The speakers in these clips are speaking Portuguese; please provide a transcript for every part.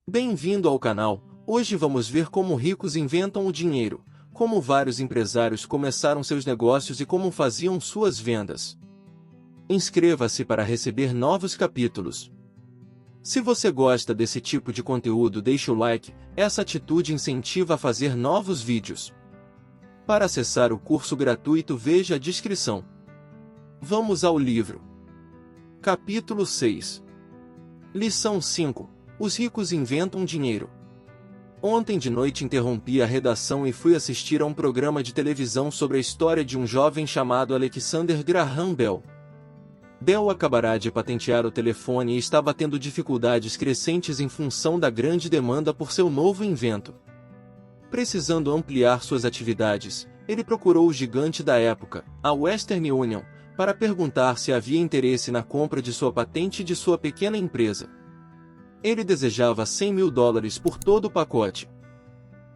Bem-vindo ao canal. Hoje vamos ver como ricos inventam o dinheiro, como vários empresários começaram seus negócios e como faziam suas vendas. Inscreva-se para receber novos capítulos. Se você gosta desse tipo de conteúdo, deixe o like, essa atitude incentiva a fazer novos vídeos. Para acessar o curso gratuito, veja a descrição. Vamos ao livro. Capítulo 6. Lição 5. Os ricos inventam dinheiro. Ontem de noite interrompi a redação e fui assistir a um programa de televisão sobre a história de um jovem chamado Alexander Graham Bell. Bell acabará de patentear o telefone e estava tendo dificuldades crescentes em função da grande demanda por seu novo invento. Precisando ampliar suas atividades, ele procurou o gigante da época, a Western Union, para perguntar se havia interesse na compra de sua patente de sua pequena empresa. Ele desejava $100 mil por todo o pacote.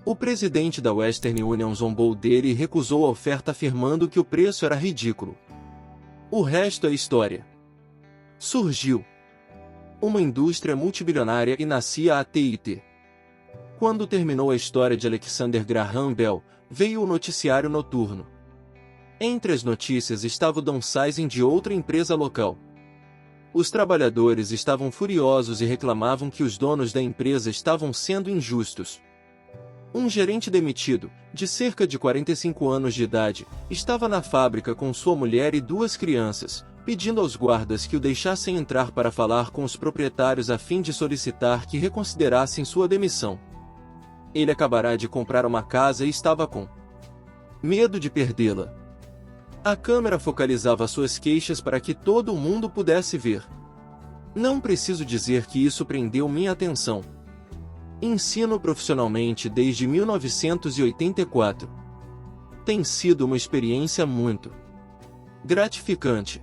O presidente da Western Union zombou dele e recusou a oferta, afirmando que o preço era ridículo. O resto é história. Surgiu uma indústria multibilionária e nascia a AT&T. Quando terminou a história de Alexander Graham Bell, veio o noticiário noturno. Entre as notícias estava o downsizing de outra empresa local. Os trabalhadores estavam furiosos e reclamavam que os donos da empresa estavam sendo injustos. Um gerente demitido, de cerca de 45 anos de idade, estava na fábrica com sua mulher e 2 crianças, pedindo aos guardas que o deixassem entrar para falar com os proprietários a fim de solicitar que reconsiderassem sua demissão. Ele acabará de comprar uma casa e estava com medo de perdê-la. A câmera focalizava suas queixas para que todo mundo pudesse ver. Não preciso dizer que isso prendeu minha atenção. Ensino profissionalmente desde 1984. Tem sido uma experiência muito gratificante.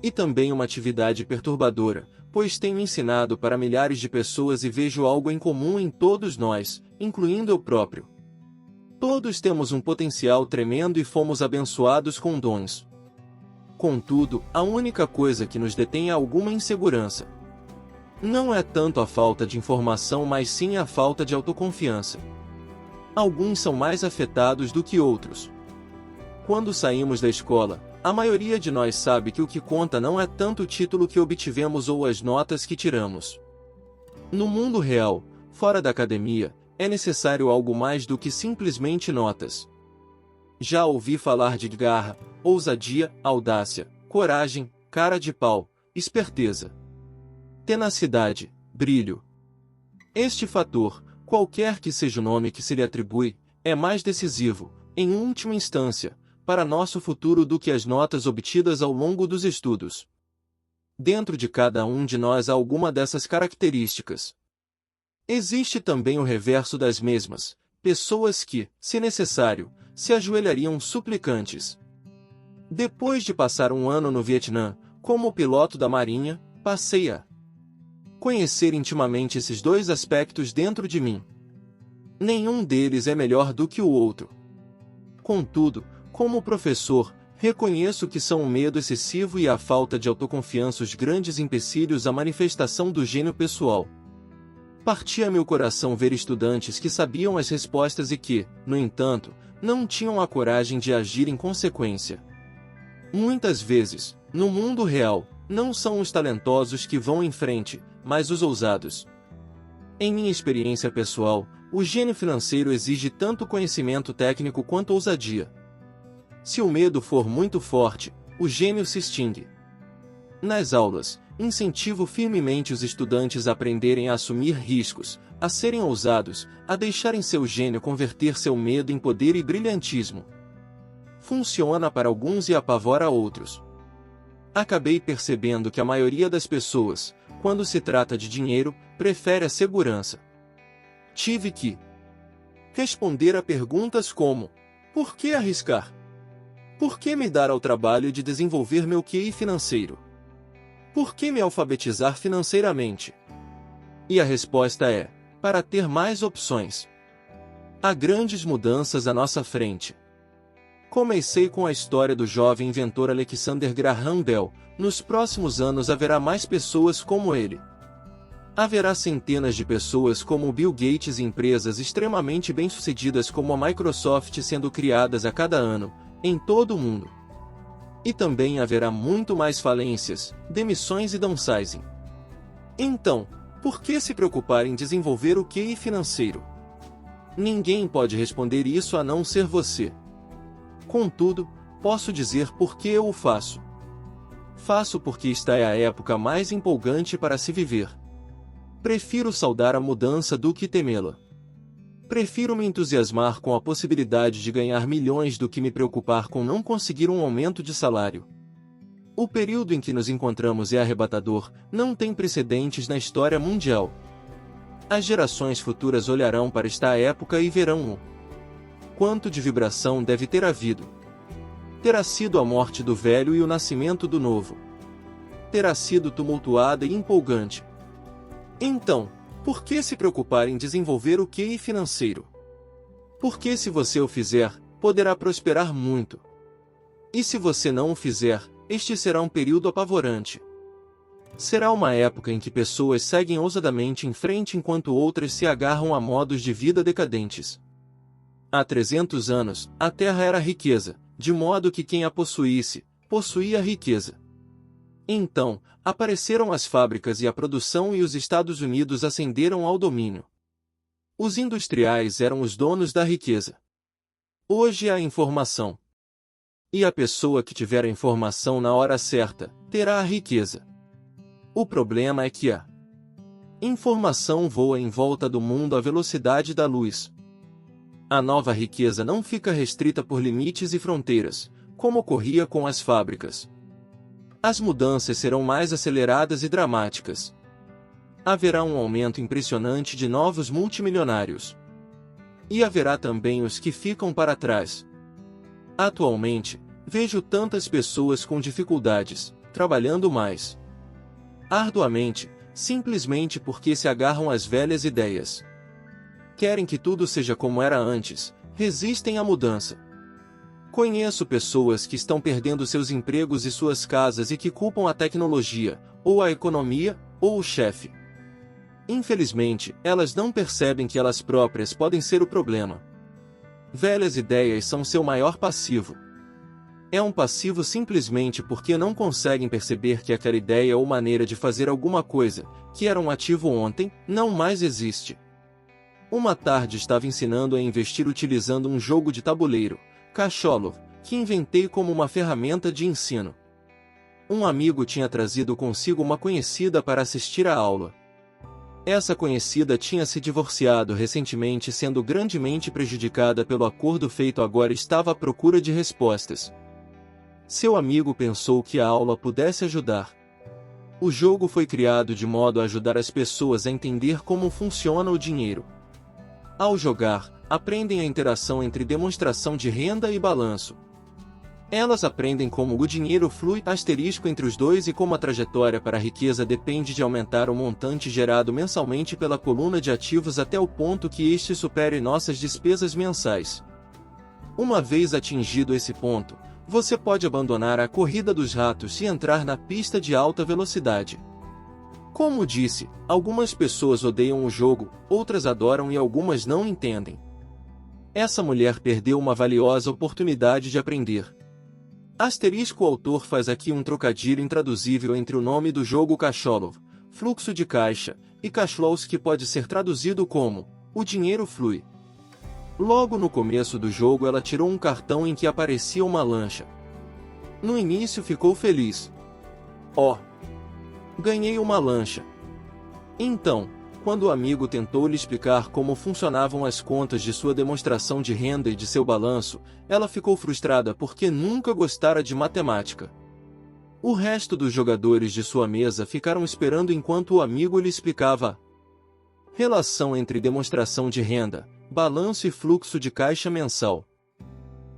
E também uma atividade perturbadora, pois tenho ensinado para milhares de pessoas e vejo algo em comum em todos nós, incluindo eu próprio. Todos temos um potencial tremendo e fomos abençoados com dons. Contudo, a única coisa que nos detém é alguma insegurança. Não é tanto a falta de informação, mas sim a falta de autoconfiança. Alguns são mais afetados do que outros. Quando saímos da escola, a maioria de nós sabe que o que conta não é tanto o título que obtivemos ou as notas que tiramos. No mundo real, fora da academia, é necessário algo mais do que simplesmente notas. Já ouvi falar de garra, ousadia, audácia, coragem, cara de pau, esperteza, tenacidade, brilho. Este fator, qualquer que seja o nome que se lhe atribui, é mais decisivo, em última instância, para nosso futuro do que as notas obtidas ao longo dos estudos. Dentro de cada um de nós há alguma dessas características. Existe também o reverso das mesmas, pessoas que, se necessário, se ajoelhariam suplicantes. Depois de passar um ano no Vietnã, como piloto da Marinha, passei a conhecer intimamente esses 2 aspectos dentro de mim. Nenhum deles é melhor do que o outro. Contudo, como professor, reconheço que são o medo excessivo e a falta de autoconfiança os grandes empecilhos à manifestação do gênio pessoal. Partia meu coração ver estudantes que sabiam as respostas e que, no entanto, não tinham a coragem de agir em consequência. Muitas vezes, no mundo real, não são os talentosos que vão em frente, mas os ousados. Em minha experiência pessoal, o gênio financeiro exige tanto conhecimento técnico quanto ousadia. Se o medo for muito forte, o gênio se extingue. Nas aulas, incentivo firmemente os estudantes a aprenderem a assumir riscos, a serem ousados, a deixarem seu gênio converter seu medo em poder e brilhantismo. Funciona para alguns e apavora outros. Acabei percebendo que a maioria das pessoas, quando se trata de dinheiro, prefere a segurança. Tive que responder a perguntas como: por que arriscar? Por que me dar ao trabalho de desenvolver meu QI financeiro? Por que me alfabetizar financeiramente? E a resposta é: para ter mais opções. Há grandes mudanças à nossa frente. Comecei com a história do jovem inventor Alexander Graham Bell. Nos próximos anos haverá mais pessoas como ele. Haverá centenas de pessoas como Bill Gates e empresas extremamente bem-sucedidas como a Microsoft sendo criadas a cada ano, em todo o mundo. E também haverá muito mais falências, demissões e downsizing. Então, por que se preocupar em desenvolver o QI financeiro? Ninguém pode responder isso a não ser você. Contudo, posso dizer por que eu o faço. Faço porque esta é a época mais empolgante para se viver. Prefiro saudar a mudança do que temê-la. Prefiro me entusiasmar com a possibilidade de ganhar milhões do que me preocupar com não conseguir um aumento de salário. O período em que nos encontramos é arrebatador, não tem precedentes na história mundial. As gerações futuras olharão para esta época e verão o quanto de vibração deve ter havido. Terá sido a morte do velho e o nascimento do novo. Terá sido tumultuada e empolgante. Então, por que se preocupar em desenvolver o QI financeiro? Porque se você o fizer, poderá prosperar muito. E se você não o fizer, este será um período apavorante. Será uma época em que pessoas seguem ousadamente em frente enquanto outras se agarram a modos de vida decadentes. Há 300 anos, a terra era riqueza, de modo que quem a possuísse, possuía a riqueza. Então, apareceram as fábricas e a produção e os Estados Unidos ascenderam ao domínio. Os industriais eram os donos da riqueza. Hoje há a informação. E a pessoa que tiver a informação na hora certa, terá a riqueza. O problema é que a informação voa em volta do mundo à velocidade da luz. A nova riqueza não fica restrita por limites e fronteiras, como ocorria com as fábricas. As mudanças serão mais aceleradas e dramáticas. Haverá um aumento impressionante de novos multimilionários. E haverá também os que ficam para trás. Atualmente, vejo tantas pessoas com dificuldades, trabalhando mais arduamente, simplesmente porque se agarram às velhas ideias. Querem que tudo seja como era antes, resistem à mudança. Conheço pessoas que estão perdendo seus empregos e suas casas e que culpam a tecnologia, ou a economia, ou o chefe. Infelizmente, elas não percebem que elas próprias podem ser o problema. Velhas ideias são seu maior passivo. É um passivo simplesmente porque não conseguem perceber que aquela ideia ou maneira de fazer alguma coisa, que era um ativo ontem, não mais existe. Uma tarde estava ensinando a investir utilizando um jogo de tabuleiro, Cacholov, que inventei como uma ferramenta de ensino. Um amigo tinha trazido consigo uma conhecida para assistir à aula. Essa conhecida tinha se divorciado recentemente, sendo grandemente prejudicada pelo acordo feito, agora estava à procura de respostas. Seu amigo pensou que a aula pudesse ajudar. O jogo foi criado de modo a ajudar as pessoas a entender como funciona o dinheiro. Ao jogar, aprendem a interação entre demonstração de renda e balanço. Elas aprendem como o dinheiro flui entre os dois e como a trajetória para a riqueza depende de aumentar o montante gerado mensalmente pela coluna de ativos até o ponto que este supere nossas despesas mensais. Uma vez atingido esse ponto, você pode abandonar a corrida dos ratos e entrar na pista de alta velocidade. Como disse, algumas pessoas odeiam o jogo, outras adoram e algumas não entendem. Essa mulher perdeu uma valiosa oportunidade de aprender. O autor faz aqui um trocadilho intraduzível entre o nome do jogo Cacholov, fluxo de caixa, e Cashflows, que pode ser traduzido como o dinheiro flui. Logo no começo do jogo ela tirou um cartão em que aparecia uma lancha. No início ficou feliz. Oh! Ganhei uma lancha. Então, quando o amigo tentou lhe explicar como funcionavam as contas de sua demonstração de renda e de seu balanço, ela ficou frustrada porque nunca gostara de matemática. O resto dos jogadores de sua mesa ficaram esperando enquanto o amigo lhe explicava a relação entre demonstração de renda, balanço e fluxo de caixa mensal.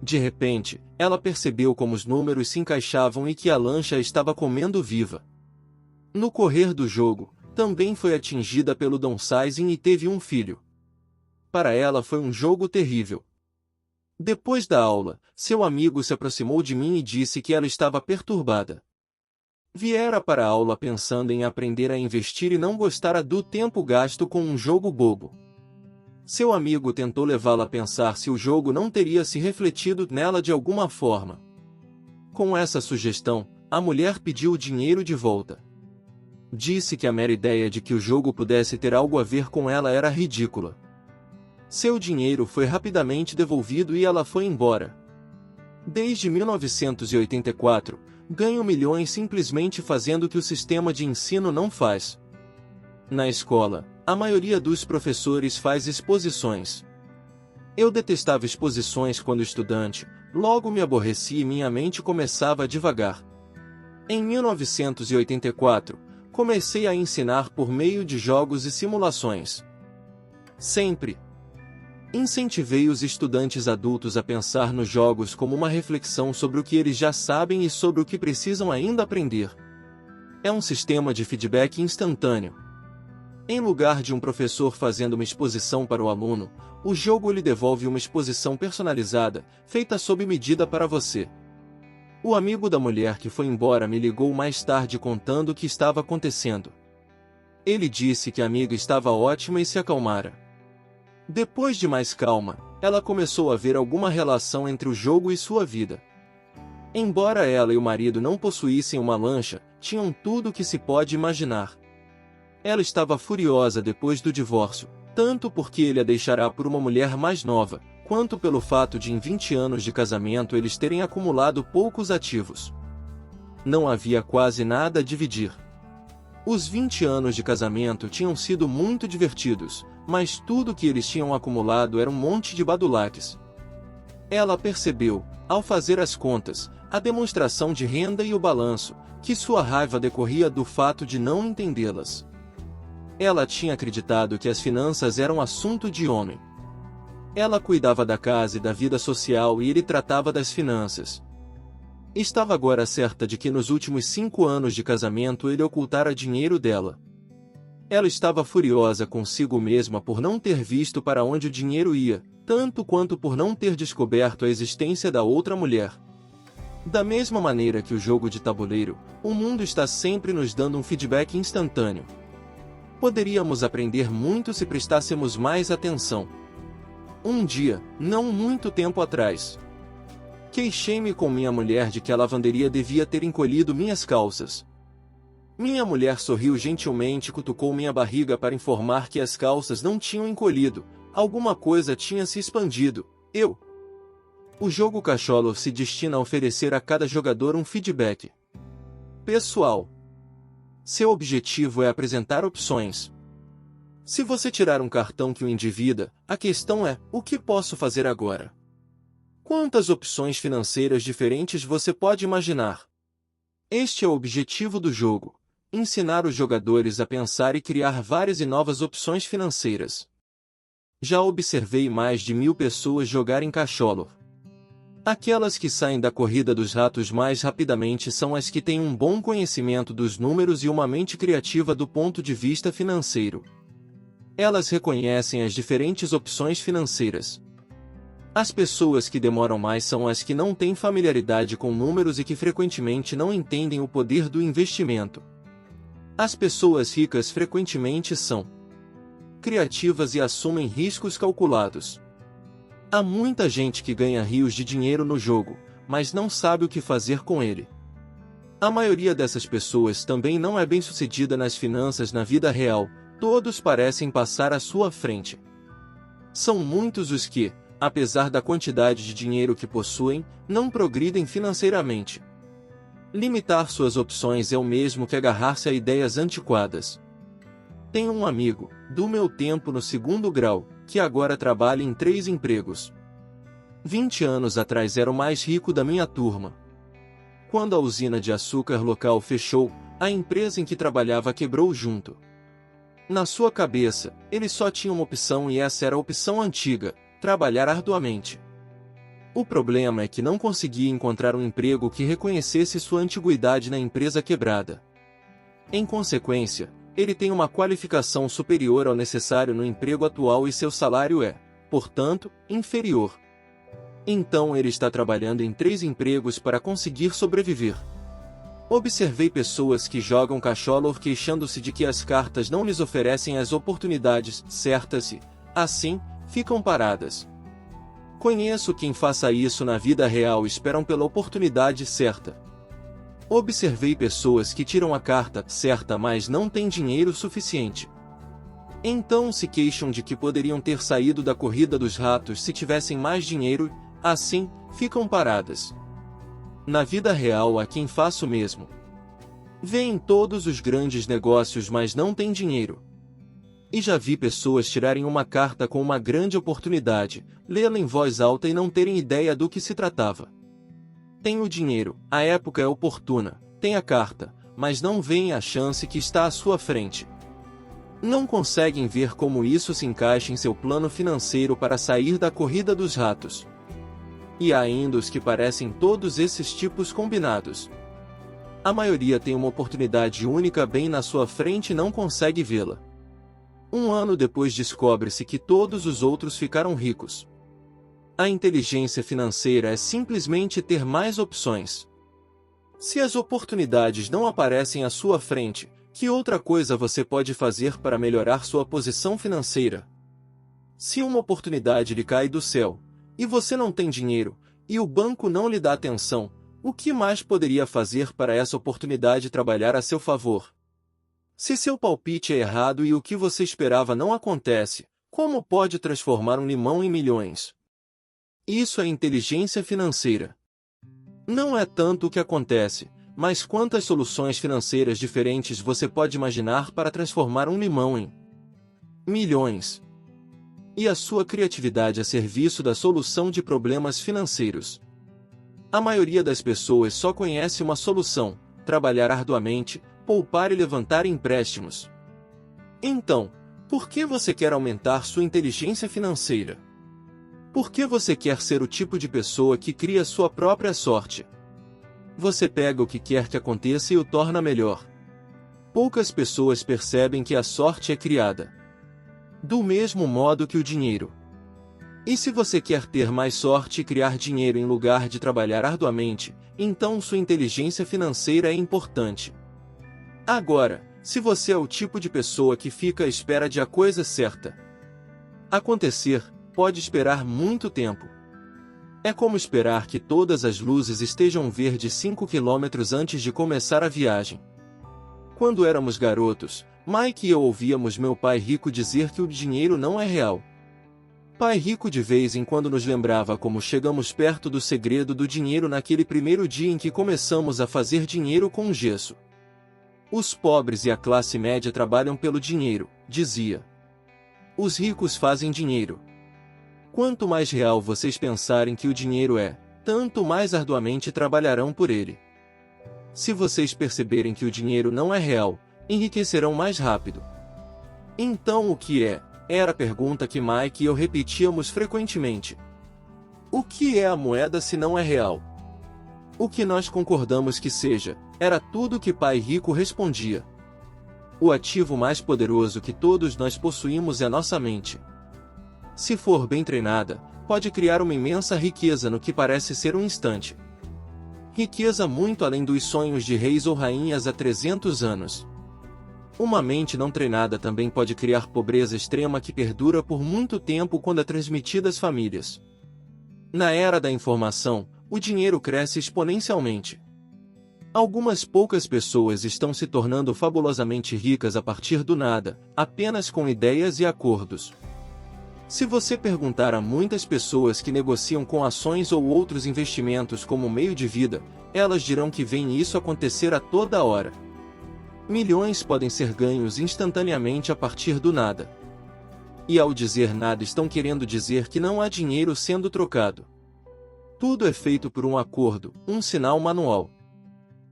De repente, ela percebeu como os números se encaixavam e que a lancha estava comendo viva. No correr do jogo, também foi atingida pelo downsizing e teve um filho. Para ela foi um jogo terrível. Depois da aula, seu amigo se aproximou de mim e disse que ela estava perturbada. Viera para a aula pensando em aprender a investir e não gostara do tempo gasto com um jogo bobo. Seu amigo tentou levá-la a pensar se o jogo não teria se refletido nela de alguma forma. Com essa sugestão, a mulher pediu o dinheiro de volta. Disse que a mera ideia de que o jogo pudesse ter algo a ver com ela era ridícula. Seu dinheiro foi rapidamente devolvido e ela foi embora. Desde 1984, ganho milhões simplesmente fazendo o que o sistema de ensino não faz. Na escola, a maioria dos professores faz exposições. Eu detestava exposições quando estudante, logo me aborreci e minha mente começava a divagar. Em 1984, comecei a ensinar por meio de jogos e simulações. Sempre incentivei os estudantes adultos a pensar nos jogos como uma reflexão sobre o que eles já sabem e sobre o que precisam ainda aprender. É um sistema de feedback instantâneo. Em lugar de um professor fazendo uma exposição para o aluno, o jogo lhe devolve uma exposição personalizada, feita sob medida para você. O amigo da mulher que foi embora me ligou mais tarde contando o que estava acontecendo. Ele disse que a amiga estava ótima e se acalmara. Depois de mais calma, ela começou a ver alguma relação entre o jogo e sua vida. Embora ela e o marido não possuíssem uma lancha, tinham tudo o que se pode imaginar. Ela estava furiosa depois do divórcio, tanto porque ele a deixará por uma mulher mais nova, quanto pelo fato de em 20 anos de casamento eles terem acumulado poucos ativos. Não havia quase nada a dividir. Os 20 anos de casamento tinham sido muito divertidos, mas tudo que eles tinham acumulado era um monte de badulaques. Ela percebeu, ao fazer as contas, a demonstração de renda e o balanço, que sua raiva decorria do fato de não entendê-las. Ela tinha acreditado que as finanças eram assunto de homem. Ela cuidava da casa e da vida social e ele tratava das finanças. Estava agora certa de que nos últimos 5 anos de casamento ele ocultara dinheiro dela. Ela estava furiosa consigo mesma por não ter visto para onde o dinheiro ia, tanto quanto por não ter descoberto a existência da outra mulher. Da mesma maneira que o jogo de tabuleiro, o mundo está sempre nos dando um feedback instantâneo. Poderíamos aprender muito se prestássemos mais atenção. Um dia, não muito tempo atrás, queixei-me com minha mulher de que a lavanderia devia ter encolhido minhas calças. Minha mulher sorriu gentilmente e cutucou minha barriga para informar que as calças não tinham encolhido, alguma coisa tinha se expandido. O jogo Cacholo se destina a oferecer a cada jogador um feedback pessoal. Seu objetivo é apresentar opções. Se você tirar um cartão que o endivida, a questão é: o que posso fazer agora? Quantas opções financeiras diferentes você pode imaginar? Este é o objetivo do jogo: ensinar os jogadores a pensar e criar várias e novas opções financeiras. Já observei mais de 1000 pessoas jogarem Cacholo. Aquelas que saem da corrida dos ratos mais rapidamente são as que têm um bom conhecimento dos números e uma mente criativa do ponto de vista financeiro. Elas reconhecem as diferentes opções financeiras. As pessoas que demoram mais são as que não têm familiaridade com números e que frequentemente não entendem o poder do investimento. As pessoas ricas frequentemente são criativas e assumem riscos calculados. Há muita gente que ganha rios de dinheiro no jogo, mas não sabe o que fazer com ele. A maioria dessas pessoas também não é bem-sucedida nas finanças na vida real, todos parecem passar à sua frente. São muitos os que, apesar da quantidade de dinheiro que possuem, não progridem financeiramente. Limitar suas opções é o mesmo que agarrar-se a ideias antiquadas. Tenho um amigo, do meu tempo no 2º grau, que agora trabalha em 3 empregos. 20 anos atrás era o mais rico da minha turma. Quando a usina de açúcar local fechou, a empresa em que trabalhava quebrou junto. Na sua cabeça, ele só tinha uma opção e essa era a opção antiga: trabalhar arduamente. O problema é que não conseguia encontrar um emprego que reconhecesse sua antiguidade na empresa quebrada. Em consequência, ele tem uma qualificação superior ao necessário no emprego atual e seu salário é, portanto, inferior. Então ele está trabalhando em 3 empregos para conseguir sobreviver. Observei pessoas que jogam cacholo queixando-se de que as cartas não lhes oferecem as oportunidades certas e, assim, ficam paradas. Conheço quem faça isso na vida real e esperam pela oportunidade certa. Observei pessoas que tiram a carta certa mas não têm dinheiro suficiente. Então se queixam de que poderiam ter saído da corrida dos ratos se tivessem mais dinheiro e, assim, ficam paradas. Na vida real há quem faça o mesmo. Vêem todos os grandes negócios mas não têm dinheiro. E já vi pessoas tirarem uma carta com uma grande oportunidade, lê-la em voz alta e não terem ideia do que se tratava. Tem o dinheiro, a época é oportuna, tem a carta, mas não veem a chance que está à sua frente. Não conseguem ver como isso se encaixa em seu plano financeiro para sair da corrida dos ratos. E há ainda os que parecem todos esses tipos combinados. A maioria tem uma oportunidade única bem na sua frente e não consegue vê-la. Um ano depois descobre-se que todos os outros ficaram ricos. A inteligência financeira é simplesmente ter mais opções. Se as oportunidades não aparecem à sua frente, que outra coisa você pode fazer para melhorar sua posição financeira? Se uma oportunidade lhe cai do céu, e você não tem dinheiro, e o banco não lhe dá atenção, o que mais poderia fazer para essa oportunidade trabalhar a seu favor? Se seu palpite é errado e o que você esperava não acontece, como pode transformar um limão em milhões? Isso é inteligência financeira. Não é tanto o que acontece, mas quantas soluções financeiras diferentes você pode imaginar para transformar um limão em milhões? E a sua criatividade a serviço da solução de problemas financeiros. A maioria das pessoas só conhece uma solução: trabalhar arduamente, poupar e levantar empréstimos. Então, por que você quer aumentar sua inteligência financeira? Por que você quer ser o tipo de pessoa que cria sua própria sorte? Você pega o que quer que aconteça e o torna melhor. Poucas pessoas percebem que a sorte é criada do mesmo modo que o dinheiro. E se você quer ter mais sorte e criar dinheiro em lugar de trabalhar arduamente, então sua inteligência financeira é importante. Agora, se você é o tipo de pessoa que fica à espera de a coisa certa acontecer, pode esperar muito tempo. É como esperar que todas as luzes estejam verdes 5 quilômetros antes de começar a viagem. Quando éramos garotos, Mike e eu ouvíamos meu pai rico dizer que o dinheiro não é real. Pai rico de vez em quando nos lembrava como chegamos perto do segredo do dinheiro naquele primeiro dia em que começamos a fazer dinheiro com gesso. Os pobres e a classe média trabalham pelo dinheiro, dizia. Os ricos fazem dinheiro. Quanto mais real vocês pensarem que o dinheiro é, tanto mais arduamente trabalharão por ele. Se vocês perceberem que o dinheiro não é real, enriquecerão mais rápido. Então o que é? Era a pergunta que Mike e eu repetíamos frequentemente. O que é a moeda se não é real? O que nós concordamos que seja, era tudo que Pai Rico respondia. O ativo mais poderoso que todos nós possuímos é nossa mente. Se for bem treinada, pode criar uma imensa riqueza no que parece ser um instante. Riqueza muito além dos sonhos de reis ou rainhas há 300 anos. Uma mente não treinada também pode criar pobreza extrema que perdura por muito tempo quando é transmitida às famílias. Na era da informação, o dinheiro cresce exponencialmente. Algumas poucas pessoas estão se tornando fabulosamente ricas a partir do nada, apenas com ideias e acordos. Se você perguntar a muitas pessoas que negociam com ações ou outros investimentos como meio de vida, elas dirão que veem isso acontecer a toda hora. Milhões podem ser ganhos instantaneamente a partir do nada. E ao dizer nada estão querendo dizer que não há dinheiro sendo trocado. Tudo é feito por um acordo, um sinal manual.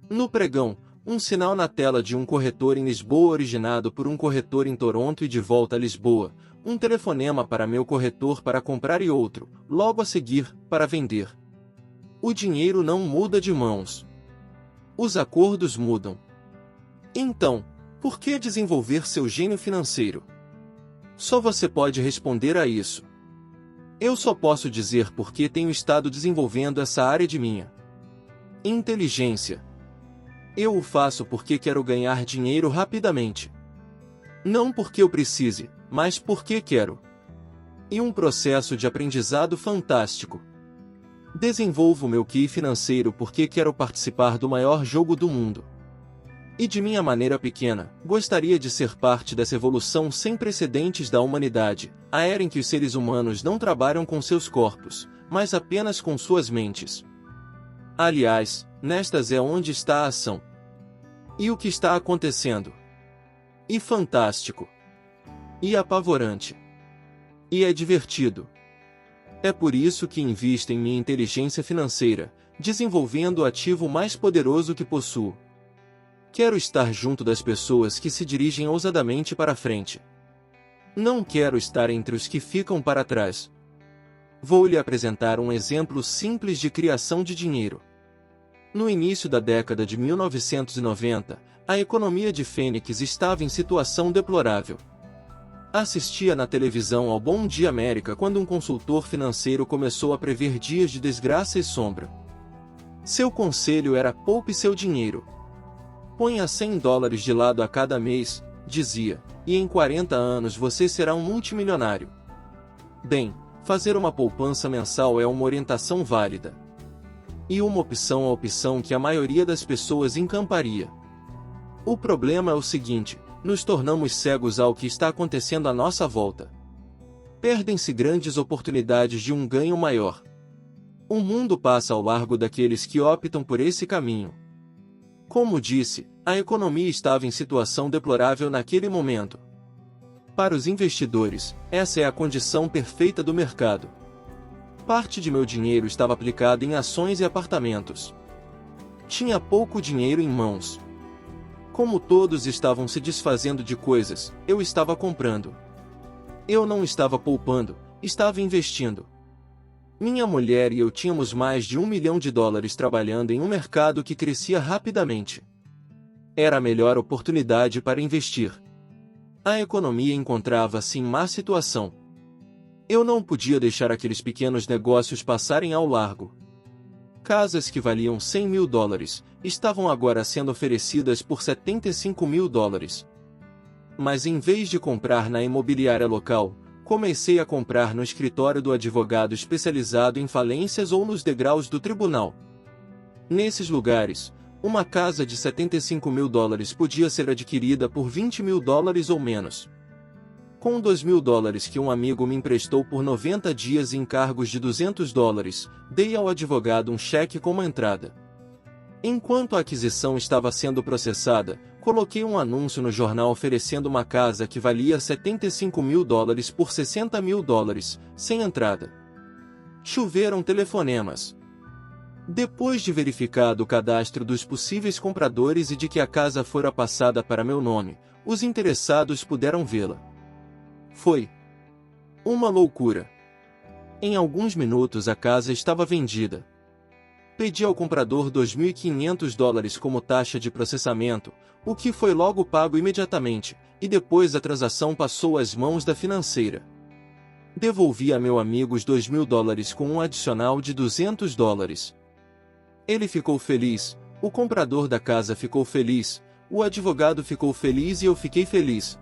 No pregão, um sinal na tela de um corretor em Lisboa originado por um corretor em Toronto e de volta a Lisboa, um telefonema para meu corretor para comprar e outro, logo a seguir, para vender. O dinheiro não muda de mãos. Os acordos mudam. Então, por que desenvolver seu gênio financeiro? Só você pode responder a isso. Eu só posso dizer porque tenho estado desenvolvendo essa área de minha inteligência. Eu o faço porque quero ganhar dinheiro rapidamente. Não porque eu precise, mas porque quero. E um processo de aprendizado fantástico. Desenvolvo meu QI financeiro porque quero participar do maior jogo do mundo. E de minha maneira pequena, gostaria de ser parte dessa evolução sem precedentes da humanidade, a era em que os seres humanos não trabalham com seus corpos, mas apenas com suas mentes. Aliás, nestas é onde está a ação. E o que está acontecendo? E fantástico. E apavorante. E é divertido. É por isso que invisto em minha inteligência financeira, desenvolvendo o ativo mais poderoso que possuo. Quero estar junto das pessoas que se dirigem ousadamente para a frente. Não quero estar entre os que ficam para trás. Vou lhe apresentar um exemplo simples de criação de dinheiro. No início da década de 1990, a economia de Fênix estava em situação deplorável. Assistia na televisão ao Bom Dia América quando um consultor financeiro começou a prever dias de desgraça e sombra. Seu conselho era: poupe seu dinheiro. Ponha $100 de lado a cada mês, dizia, e em 40 anos você será um multimilionário. Bem, fazer uma poupança mensal é uma orientação válida. E uma opção a opção que a maioria das pessoas encamparia. O problema é o seguinte: nos tornamos cegos ao que está acontecendo à nossa volta. Perdem-se grandes oportunidades de um ganho maior. O mundo passa ao largo daqueles que optam por esse caminho. Como disse, a economia estava em situação deplorável naquele momento. Para os investidores, essa é a condição perfeita do mercado. Parte de meu dinheiro estava aplicado em ações e apartamentos. Tinha pouco dinheiro em mãos. Como todos estavam se desfazendo de coisas, eu estava comprando. Eu não estava poupando, estava investindo. Minha mulher e eu tínhamos mais de $1 milhão trabalhando em um mercado que crescia rapidamente. Era a melhor oportunidade para investir. A economia encontrava-se em má situação. Eu não podia deixar aqueles pequenos negócios passarem ao largo. Casas que valiam $100 mil estavam agora sendo oferecidas por $75 mil. Mas em vez de comprar na imobiliária local, comecei a comprar no escritório do advogado especializado em falências ou nos degraus do tribunal. Nesses lugares, uma casa de $75 mil podia ser adquirida por $20 mil ou menos. Com $2 mil que um amigo me emprestou por 90 dias e encargos de $200, dei ao advogado um cheque como entrada. Enquanto a aquisição estava sendo processada, coloquei um anúncio no jornal oferecendo uma casa que valia $75 mil por $60 mil, sem entrada. Choveram telefonemas. Depois de verificado o cadastro dos possíveis compradores e de que a casa fora passada para meu nome, os interessados puderam vê-la. Foi uma loucura. Em alguns minutos a casa estava vendida. Pedi ao comprador $2.500 como taxa de processamento, o que foi logo pago imediatamente, e depois a transação passou às mãos da financeira. Devolvi a meu amigo os $2 mil com um adicional de $200. Ele ficou feliz, o comprador da casa ficou feliz, o advogado ficou feliz e eu fiquei feliz.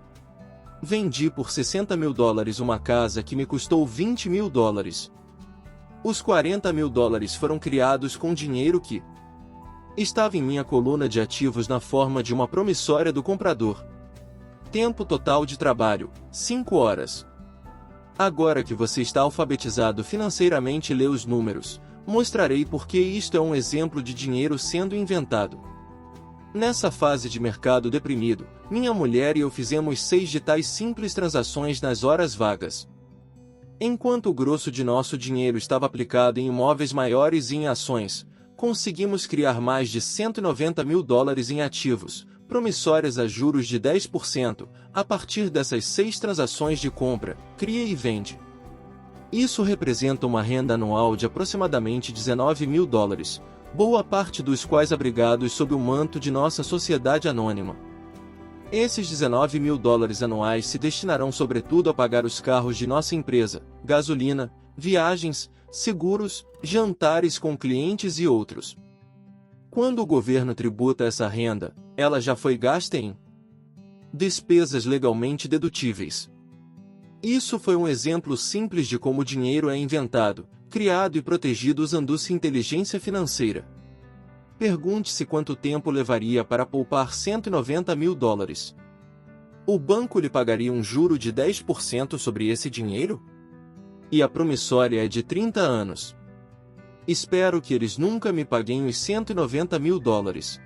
Vendi por $60 mil uma casa que me custou $20 mil. Os $40 mil foram criados com dinheiro que estava em minha coluna de ativos na forma de uma promissória do comprador. Tempo total de trabalho, 5 horas. Agora que você está alfabetizado financeiramente e lê os números, mostrarei por que isto é um exemplo de dinheiro sendo inventado. Nessa fase de mercado deprimido, minha mulher e eu fizemos 6 de tais simples transações nas horas vagas. Enquanto o grosso de nosso dinheiro estava aplicado em imóveis maiores e em ações, conseguimos criar mais de $190 mil em ativos, promissórias a juros de 10%, a partir dessas 6 transações de compra, cria e vende. Isso representa uma renda anual de aproximadamente $19 mil, boa parte dos quais abrigados sob o manto de nossa sociedade anônima. Esses $19 mil anuais se destinarão sobretudo a pagar os carros de nossa empresa, gasolina, viagens, seguros, jantares com clientes e outros. Quando o governo tributa essa renda, ela já foi gasta em despesas legalmente dedutíveis. Isso foi um exemplo simples de como o dinheiro é inventado, criado e protegido usando-se inteligência financeira. Pergunte-se quanto tempo levaria para poupar 190 mil dólares. O banco lhe pagaria um juro de 10% sobre esse dinheiro? E a promissória é de 30 anos. Espero que eles nunca me paguem os 190 mil dólares.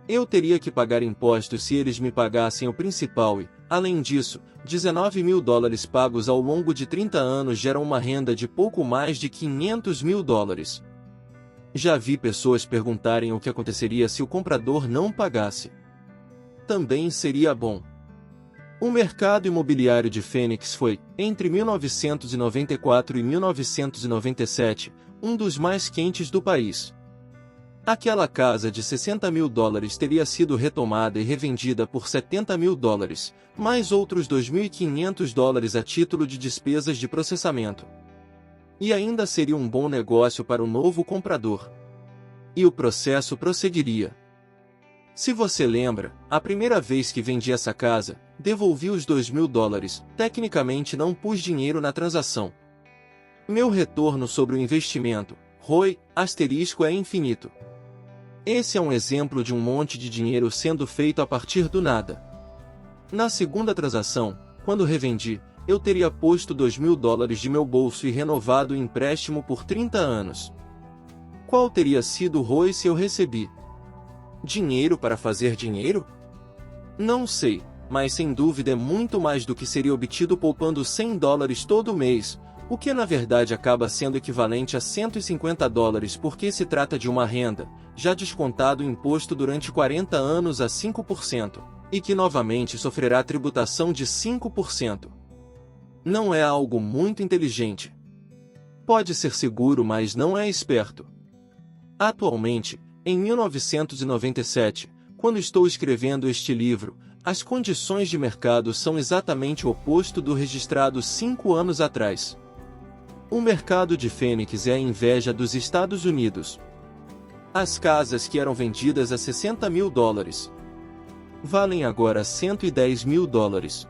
Eu teria que pagar impostos se eles me pagassem o principal e, além disso, 19 mil dólares pagos ao longo de 30 anos geram uma renda de pouco mais de 500 mil dólares. Já vi pessoas perguntarem o que aconteceria se o comprador não pagasse. Também seria bom. O mercado imobiliário de Phoenix foi, entre 1994 e 1997, um dos mais quentes do país. Aquela casa de 60 mil dólares teria sido retomada e revendida por 70 mil dólares, mais outros 2.500 dólares a título de despesas de processamento. E ainda seria um bom negócio para o novo comprador. E o processo prosseguiria. Se você lembra, a primeira vez que vendi essa casa, devolvi os 2.000 dólares, tecnicamente não pus dinheiro na transação. Meu retorno sobre o investimento, ROI, é infinito. Esse é um exemplo de um monte de dinheiro sendo feito a partir do nada. Na segunda transação, quando revendi, eu teria posto 2.000 dólares de meu bolso e renovado o empréstimo por 30 anos. Qual teria sido o ROI se eu recebi dinheiro para fazer dinheiro? Não sei, mas sem dúvida é muito mais do que seria obtido poupando 100 dólares todo mês, o que na verdade acaba sendo equivalente a 150 dólares porque se trata de uma renda, já descontado o imposto durante 40 anos a 5%, e que novamente sofrerá tributação de 5%. Não é algo muito inteligente. Pode ser seguro, mas não é esperto. Atualmente, em 1997, quando estou escrevendo este livro, as condições de mercado são exatamente o oposto do registrado 5 anos atrás. O mercado de Phoenix é a inveja dos Estados Unidos. As casas que eram vendidas a 60 mil dólares valem agora 110 mil dólares.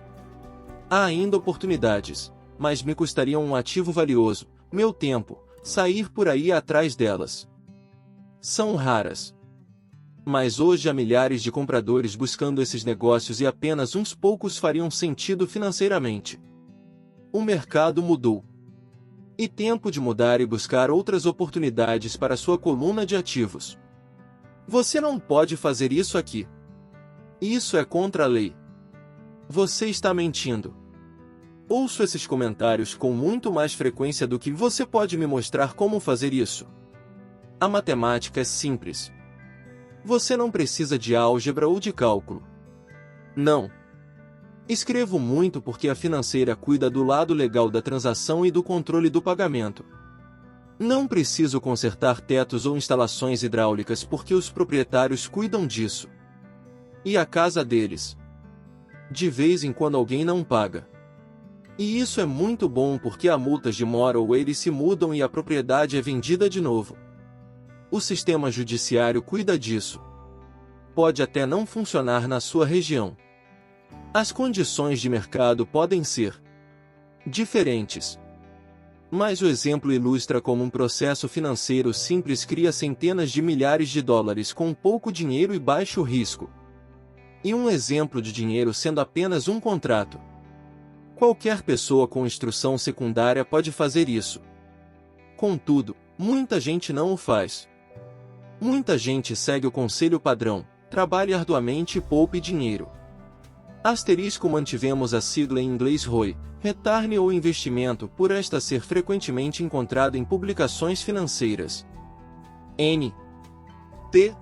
Há ainda oportunidades, mas me custariam um ativo valioso, meu tempo, sair por aí atrás delas. São raras. Mas hoje há milhares de compradores buscando esses negócios e apenas uns poucos fariam sentido financeiramente. O mercado mudou. E tempo de mudar e buscar outras oportunidades para sua coluna de ativos. Você não pode fazer isso aqui. Isso é contra a lei. Você está mentindo. Ouço esses comentários com muito mais frequência do que você pode me mostrar como fazer isso. A matemática é simples. Você não precisa de álgebra ou de cálculo. Não. Escrevo muito porque a financeira cuida do lado legal da transação e do controle do pagamento. Não preciso consertar tetos ou instalações hidráulicas porque os proprietários cuidam disso. E a casa deles? De vez em quando alguém não paga. E isso é muito bom porque há multas de mora ou eles se mudam e a propriedade é vendida de novo. O sistema judiciário cuida disso. Pode até não funcionar na sua região. As condições de mercado podem ser diferentes. Mas o exemplo ilustra como um processo financeiro simples cria centenas de milhares de dólares com pouco dinheiro e baixo risco. E um exemplo de dinheiro sendo apenas um contrato. Qualquer pessoa com instrução secundária pode fazer isso. Contudo, muita gente não o faz. Muita gente segue o conselho padrão, trabalhe arduamente e poupe dinheiro. Mantivemos a sigla em inglês ROI, Return ou investimento, por esta ser frequentemente encontrada em publicações financeiras. N.T.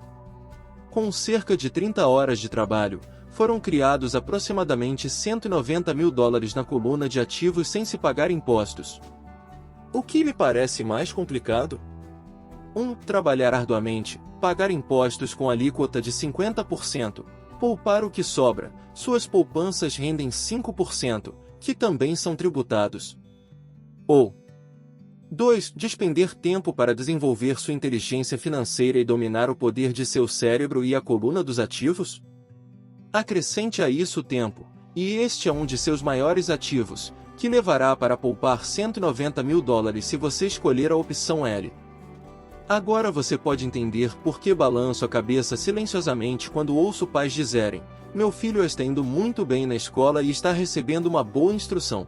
Com cerca de 30 horas de trabalho, foram criados aproximadamente 190 mil dólares na coluna de ativos sem se pagar impostos. O que lhe parece mais complicado? 1. Trabalhar arduamente, pagar impostos com alíquota de 50%, poupar o que sobra, suas poupanças rendem 5%, que também são tributados. Ou 2. Despender tempo para desenvolver sua inteligência financeira e dominar o poder de seu cérebro e a coluna dos ativos? Acrescente a isso o tempo, e este é um de seus maiores ativos, que levará para poupar $190 mil se você escolher a opção L. Agora você pode entender por que balanço a cabeça silenciosamente quando ouço pais dizerem: meu filho está indo muito bem na escola e está recebendo uma boa instrução.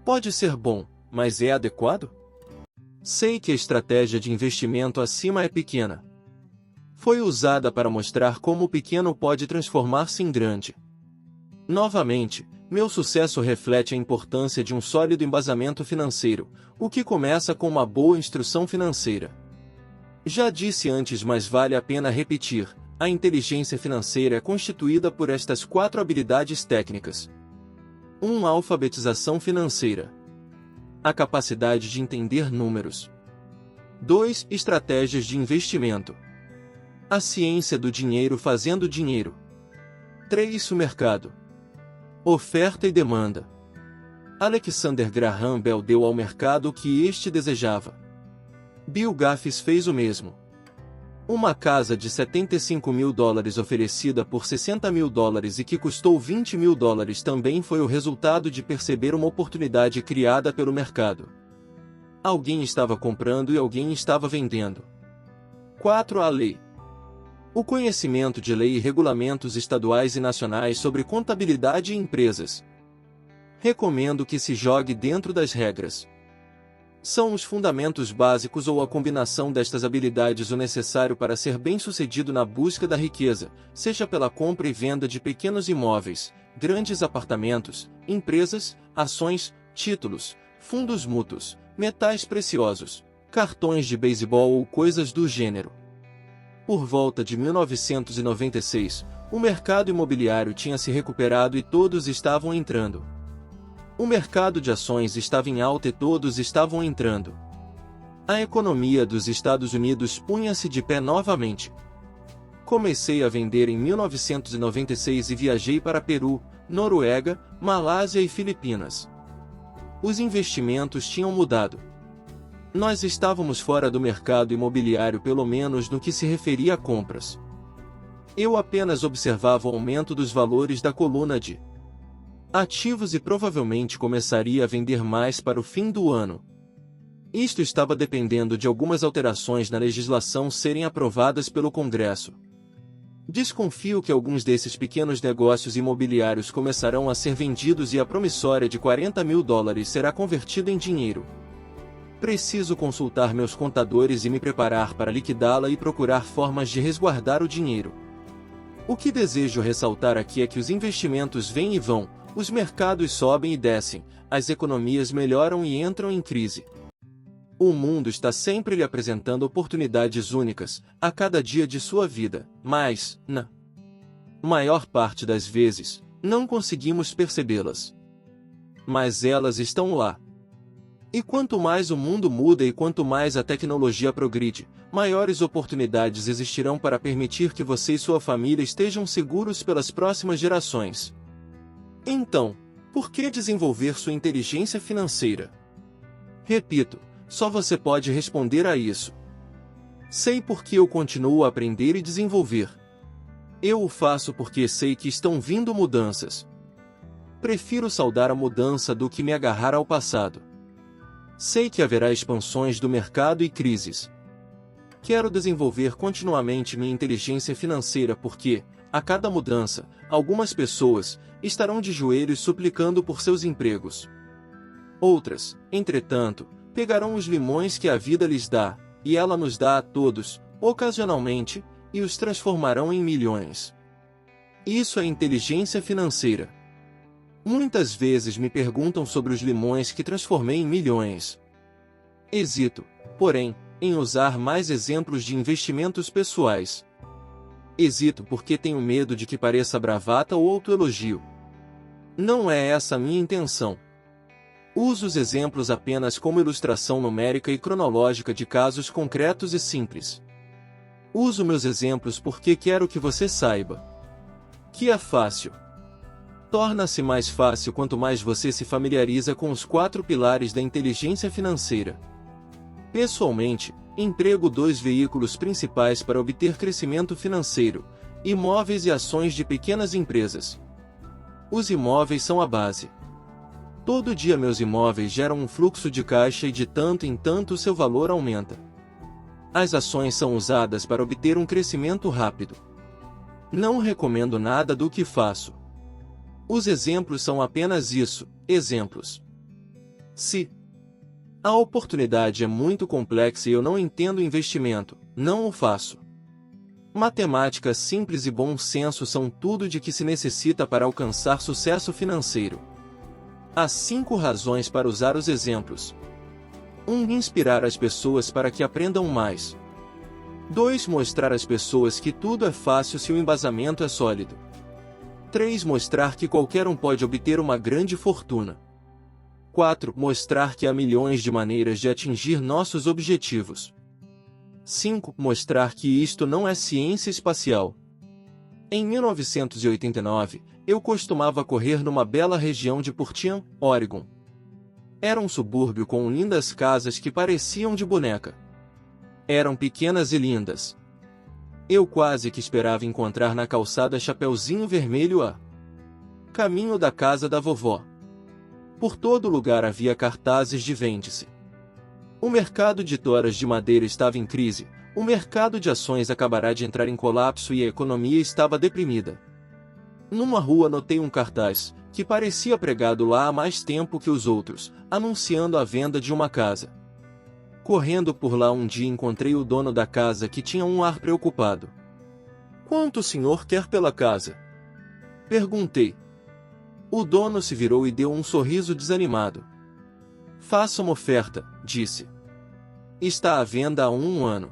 Pode ser bom, mas é adequado? Sei que a estratégia de investimento acima é pequena. Foi usada para mostrar como o pequeno pode transformar-se em grande. Novamente, meu sucesso reflete a importância de um sólido embasamento financeiro, o que começa com uma boa instrução financeira. Já disse antes, mas vale a pena repetir: a inteligência financeira é constituída por estas 4 habilidades técnicas. 1. Alfabetização financeira. A capacidade de entender números. 2. Estratégias de investimento. A ciência do dinheiro fazendo dinheiro. 3. O mercado. Oferta e demanda. Alexander Graham Bell deu ao mercado o que este desejava. Bill Gates fez o mesmo. Uma casa de $75 mil oferecida por $60 mil e que custou $20 mil também foi o resultado de perceber uma oportunidade criada pelo mercado. Alguém estava comprando e alguém estava vendendo. 4. A lei. O conhecimento de lei e regulamentos estaduais e nacionais sobre contabilidade e empresas. Recomendo que se jogue dentro das regras. São os fundamentos básicos ou a combinação destas habilidades o necessário para ser bem-sucedido na busca da riqueza, seja pela compra e venda de pequenos imóveis, grandes apartamentos, empresas, ações, títulos, fundos mútuos, metais preciosos, cartões de beisebol ou coisas do gênero. Por volta de 1996, o mercado imobiliário tinha se recuperado e todos estavam entrando. O mercado de ações estava em alta e todos estavam entrando. A economia dos Estados Unidos punha-se de pé novamente. Comecei a vender em 1996 e viajei para Peru, Noruega, Malásia e Filipinas. Os investimentos tinham mudado. Nós estávamos fora do mercado imobiliário, pelo menos no que se referia a compras. Eu apenas observava o aumento dos valores da coluna de ativos e provavelmente começaria a vender mais para o fim do ano. Isto estava dependendo de algumas alterações na legislação serem aprovadas pelo Congresso. Desconfio que alguns desses pequenos negócios imobiliários começarão a ser vendidos e a promissória de $40 mil será convertida em dinheiro. Preciso consultar meus contadores e me preparar para liquidá-la e procurar formas de resguardar o dinheiro. O que desejo ressaltar aqui é que os investimentos vêm e vão, os mercados sobem e descem, as economias melhoram e entram em crise. O mundo está sempre lhe apresentando oportunidades únicas, a cada dia de sua vida, mas, na maior parte das vezes, não conseguimos percebê-las. Mas elas estão lá. E quanto mais o mundo muda e quanto mais a tecnologia progride, maiores oportunidades existirão para permitir que você e sua família estejam seguros pelas próximas gerações. Então, por que desenvolver sua inteligência financeira? Repito, só você pode responder a isso. Sei porque eu continuo a aprender e desenvolver. Eu o faço porque sei que estão vindo mudanças. Prefiro saudar a mudança do que me agarrar ao passado. Sei que haverá expansões do mercado e crises. Quero desenvolver continuamente minha inteligência financeira porque, a cada mudança, algumas pessoas estarão de joelhos suplicando por seus empregos. Outras, entretanto, pegarão os limões que a vida lhes dá, e ela nos dá a todos, ocasionalmente, e os transformarão em milhões. Isso é inteligência financeira. Muitas vezes me perguntam sobre os limões que transformei em milhões. Hesito, porém, em usar mais exemplos de investimentos pessoais. Hesito porque tenho medo de que pareça bravata ou autoelogio. Não é essa a minha intenção. Uso os exemplos apenas como ilustração numérica e cronológica de casos concretos e simples. Uso meus exemplos porque quero que você saiba que é fácil. Torna-se mais fácil quanto mais você se familiariza com os 4 pilares da inteligência financeira. Pessoalmente, emprego dois veículos principais para obter crescimento financeiro: imóveis e ações de pequenas empresas. Os imóveis são a base. Todo dia meus imóveis geram um fluxo de caixa e de tanto em tanto seu valor aumenta. As ações são usadas para obter um crescimento rápido. Não recomendo nada do que faço. Os exemplos são apenas isso, exemplos. Se a oportunidade é muito complexa e eu não entendo investimento, não o faço. Matemática simples e bom senso são tudo de que se necessita para alcançar sucesso financeiro. Há 5 razões para usar os exemplos. 1. Inspirar as pessoas para que aprendam mais. 2. Mostrar às pessoas que tudo é fácil se o embasamento é sólido. 3. Mostrar que qualquer um pode obter uma grande fortuna. 4. Mostrar que há milhões de maneiras de atingir nossos objetivos. 5. Mostrar que isto não é ciência espacial. Em 1989, eu costumava correr numa bela região de Portland, Oregon. Era um subúrbio com lindas casas que pareciam de boneca. Eram pequenas e lindas. Eu quase que esperava encontrar na calçada Chapeuzinho Vermelho a caminho da casa da vovó. Por todo lugar havia cartazes de vende-se. O mercado de toras de madeira estava em crise, o mercado de ações acabará de entrar em colapso e a economia estava deprimida. Numa rua notei um cartaz, que parecia pregado lá há mais tempo que os outros, anunciando a venda de uma casa. Correndo por lá um dia encontrei o dono da casa que tinha um ar preocupado. "Quanto o senhor quer pela casa?" perguntei. O dono se virou e deu um sorriso desanimado. "Faça uma oferta", disse. "Está à venda há um ano.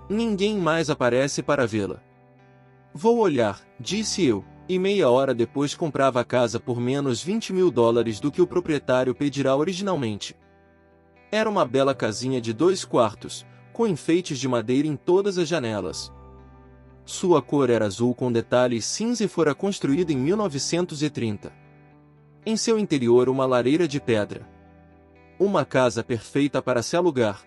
Ninguém mais aparece para vê-la." "Vou olhar", disse eu, e meia hora depois comprava a casa por menos $20.000 do que o proprietário pedirá originalmente. Era uma bela casinha de 2 quartos, com enfeites de madeira em todas as janelas. Sua cor era azul com detalhes cinza e fora construída em 1930. Em seu interior uma lareira de pedra. Uma casa perfeita para se alugar.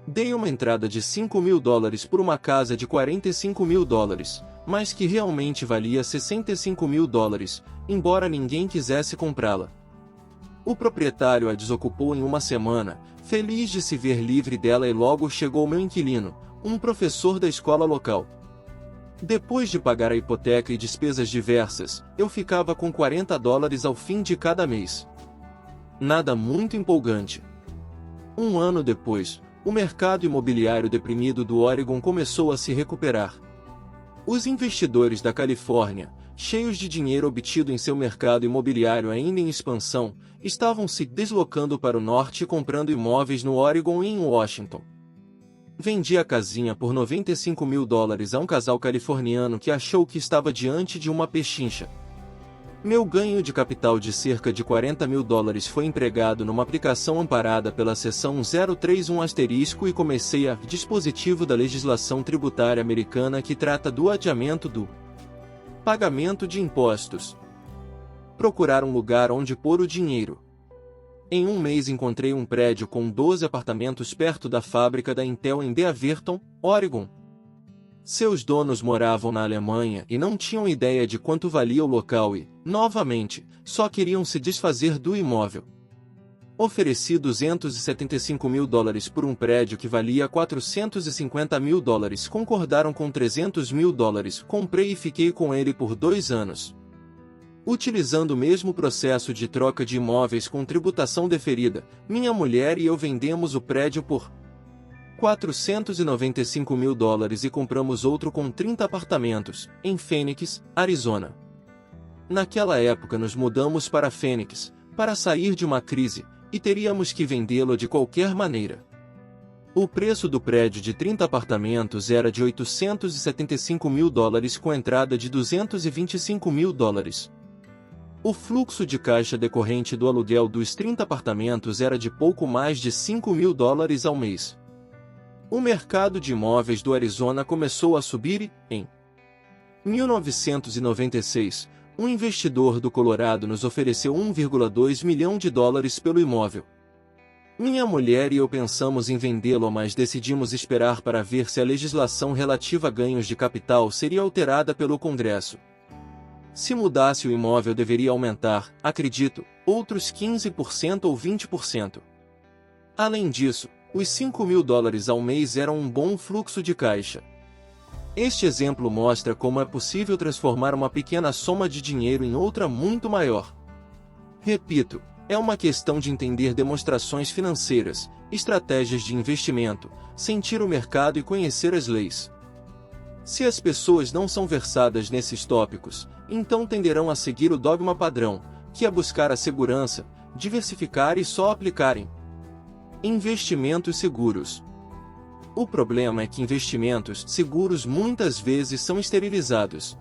Dei uma entrada de $5.000 por uma casa de $45.000, mas que realmente valia $65.000, embora ninguém quisesse comprá-la. O proprietário a desocupou em uma semana, feliz de se ver livre dela, e logo chegou meu inquilino, um professor da escola local. Depois de pagar a hipoteca e despesas diversas, eu ficava com $40 ao fim de cada mês. Nada muito empolgante. Um ano depois, o mercado imobiliário deprimido do Oregon começou a se recuperar. Os investidores da Califórnia, cheios de dinheiro obtido em seu mercado imobiliário ainda em expansão, estavam se deslocando para o norte e comprando imóveis no Oregon e em Washington. Vendi a casinha por $95.000 a um casal californiano que achou que estava diante de uma pechincha. Meu ganho de capital de cerca de $40.000 foi empregado numa aplicação amparada pela seção 031* e comecei a dispositivo da legislação tributária americana que trata do adiamento do pagamento de impostos. Procurar um lugar onde pôr o dinheiro. Em um mês encontrei um prédio com 12 apartamentos perto da fábrica da Intel em Beaverton, Oregon. Seus donos moravam na Alemanha e não tinham ideia de quanto valia o local e, novamente, só queriam se desfazer do imóvel. Ofereci $275.000 por um prédio que valia $450.000. Concordaram com $300.000. Comprei e fiquei com ele por 2 anos. Utilizando o mesmo processo de troca de imóveis com tributação deferida, minha mulher e eu vendemos o prédio por $495.000 e compramos outro com 30 apartamentos, em Phoenix, Arizona. Naquela época nos mudamos para Phoenix, para sair de uma crise, e teríamos que vendê-lo de qualquer maneira. O preço do prédio de 30 apartamentos era de $875.000 com entrada de $225.000. O fluxo de caixa decorrente do aluguel dos 30 apartamentos era de pouco mais de $5.000 ao mês. O mercado de imóveis do Arizona começou a subir e, em 1996, um investidor do Colorado nos ofereceu $1,2 milhão pelo imóvel. Minha mulher e eu pensamos em vendê-lo, mas decidimos esperar para ver se a legislação relativa a ganhos de capital seria alterada pelo Congresso. Se mudasse, o imóvel deveria aumentar, acredito, outros 15% ou 20%. Além disso, os $5.000 ao mês eram um bom fluxo de caixa. Este exemplo mostra como é possível transformar uma pequena soma de dinheiro em outra muito maior. Repito, é uma questão de entender demonstrações financeiras, estratégias de investimento, sentir o mercado e conhecer as leis. Se as pessoas não são versadas nesses tópicos, então tenderão a seguir o dogma padrão, que é buscar a segurança, diversificar e só aplicarem. Investimentos seguros. O problema é que investimentos seguros muitas vezes são esterilizados.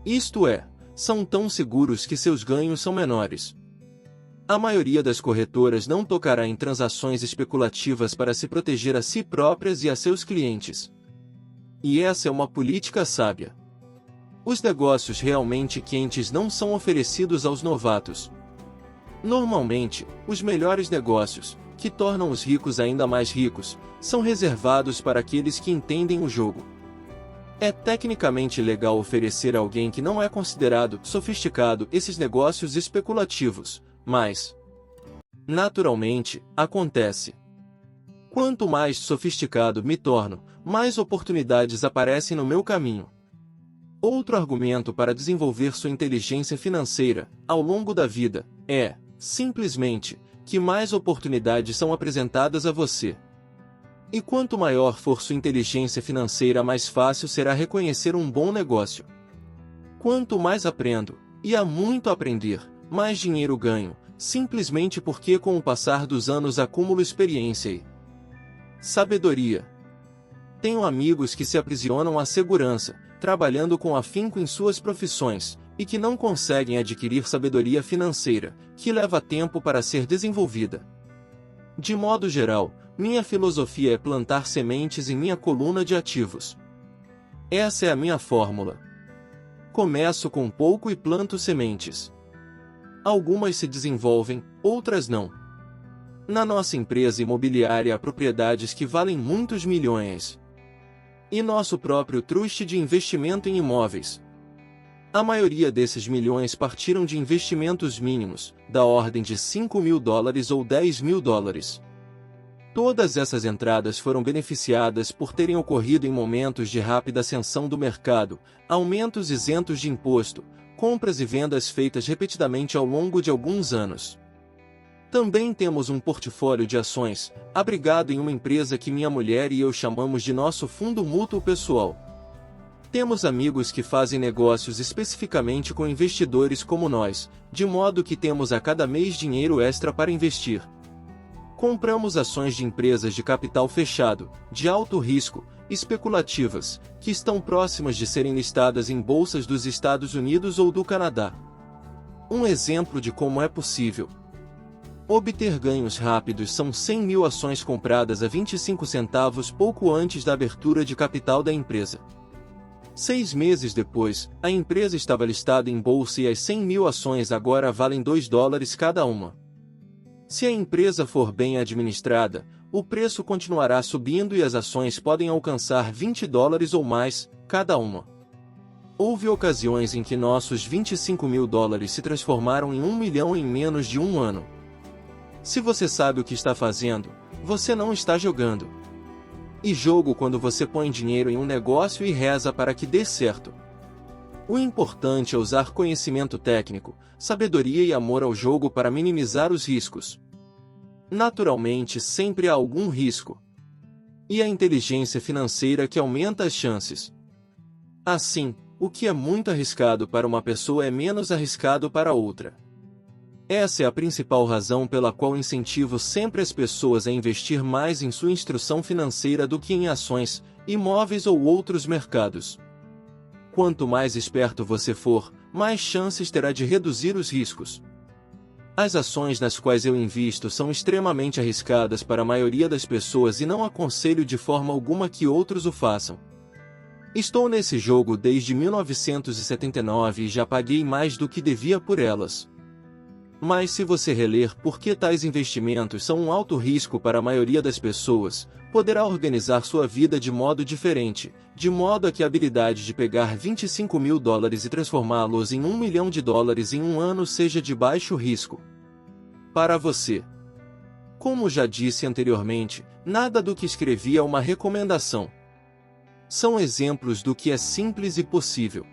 Isto é, são tão seguros que seus ganhos são menores. A maioria das corretoras não tocará em transações especulativas para se proteger a si próprias e a seus clientes. E essa é uma política sábia. Os negócios realmente quentes não são oferecidos aos novatos. Normalmente, os melhores negócios, que tornam os ricos ainda mais ricos, são reservados para aqueles que entendem o jogo. É tecnicamente legal oferecer a alguém que não é considerado sofisticado esses negócios especulativos, mas, naturalmente, acontece. Quanto mais sofisticado me torno, mais oportunidades aparecem no meu caminho. Outro argumento para desenvolver sua inteligência financeira, ao longo da vida, é, simplesmente, que mais oportunidades são apresentadas a você. E quanto maior for sua inteligência financeira, mais fácil será reconhecer um bom negócio. Quanto mais aprendo, e há muito a aprender, mais dinheiro ganho, simplesmente porque com o passar dos anos acumulo experiência e sabedoria. Tenho amigos que se aprisionam à segurança, trabalhando com afinco em suas profissões, e que não conseguem adquirir sabedoria financeira, que leva tempo para ser desenvolvida. De modo geral, minha filosofia é plantar sementes em minha coluna de ativos. Essa é a minha fórmula. Começo com pouco e planto sementes. Algumas se desenvolvem, outras não. Na nossa empresa imobiliária há propriedades que valem muitos milhões. E nosso próprio trust de investimento em imóveis. A maioria desses milhões partiram de investimentos mínimos, da ordem de $5.000 ou $10.000. Todas essas entradas foram beneficiadas por terem ocorrido em momentos de rápida ascensão do mercado, aumentos isentos de imposto, compras e vendas feitas repetidamente ao longo de alguns anos. Também temos um portfólio de ações, abrigado em uma empresa que minha mulher e eu chamamos de nosso fundo mútuo pessoal. Temos amigos que fazem negócios especificamente com investidores como nós, de modo que temos a cada mês dinheiro extra para investir. Compramos ações de empresas de capital fechado, de alto risco, especulativas, que estão próximas de serem listadas em bolsas dos Estados Unidos ou do Canadá. Um exemplo de como é possível obter ganhos rápidos são 100.000 ações compradas a 25 centavos pouco antes da abertura de capital da empresa. 6 meses depois, a empresa estava listada em bolsa e as 100.000 ações agora valem $2 cada uma. Se a empresa for bem administrada, o preço continuará subindo e as ações podem alcançar $20 ou mais, cada uma. Houve ocasiões em que nossos $25.000 se transformaram em 1 milhão em menos de um ano. Se você sabe o que está fazendo, você não está jogando. E jogo quando você põe dinheiro em um negócio e reza para que dê certo. O importante é usar conhecimento técnico, sabedoria e amor ao jogo para minimizar os riscos. Naturalmente, sempre há algum risco. E a inteligência financeira que aumenta as chances. Assim, o que é muito arriscado para uma pessoa é menos arriscado para outra. Essa é a principal razão pela qual incentivo sempre as pessoas a investir mais em sua instrução financeira do que em ações, imóveis ou outros mercados. Quanto mais esperto você for, mais chances terá de reduzir os riscos. As ações nas quais eu invisto são extremamente arriscadas para a maioria das pessoas e não aconselho de forma alguma que outros o façam. Estou nesse jogo desde 1979 e já paguei mais do que devia por elas. Mas se você reler por que tais investimentos são um alto risco para a maioria das pessoas, poderá organizar sua vida de modo diferente, de modo a que a habilidade de pegar $25.000 e transformá-los em $1 milhão em um ano seja de baixo risco para você. Como já disse anteriormente, nada do que escrevi é uma recomendação. São exemplos do que é simples e possível.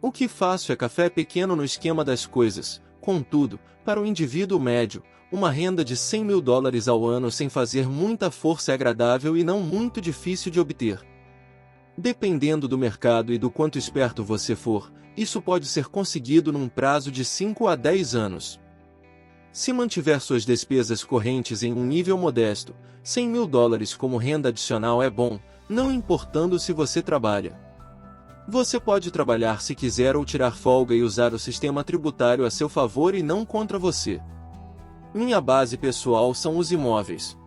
O que faço é café pequeno no esquema das coisas. Contudo, para o indivíduo médio, uma renda de $100.000 ao ano sem fazer muita força é agradável e não muito difícil de obter. Dependendo do mercado e do quanto esperto você for, isso pode ser conseguido num prazo de 5 a 10 anos. Se mantiver suas despesas correntes em um nível modesto, $100.000 como renda adicional é bom, não importando se você trabalha. Você pode trabalhar se quiser ou tirar folga e usar o sistema tributário a seu favor e não contra você. Minha base pessoal são os imóveis.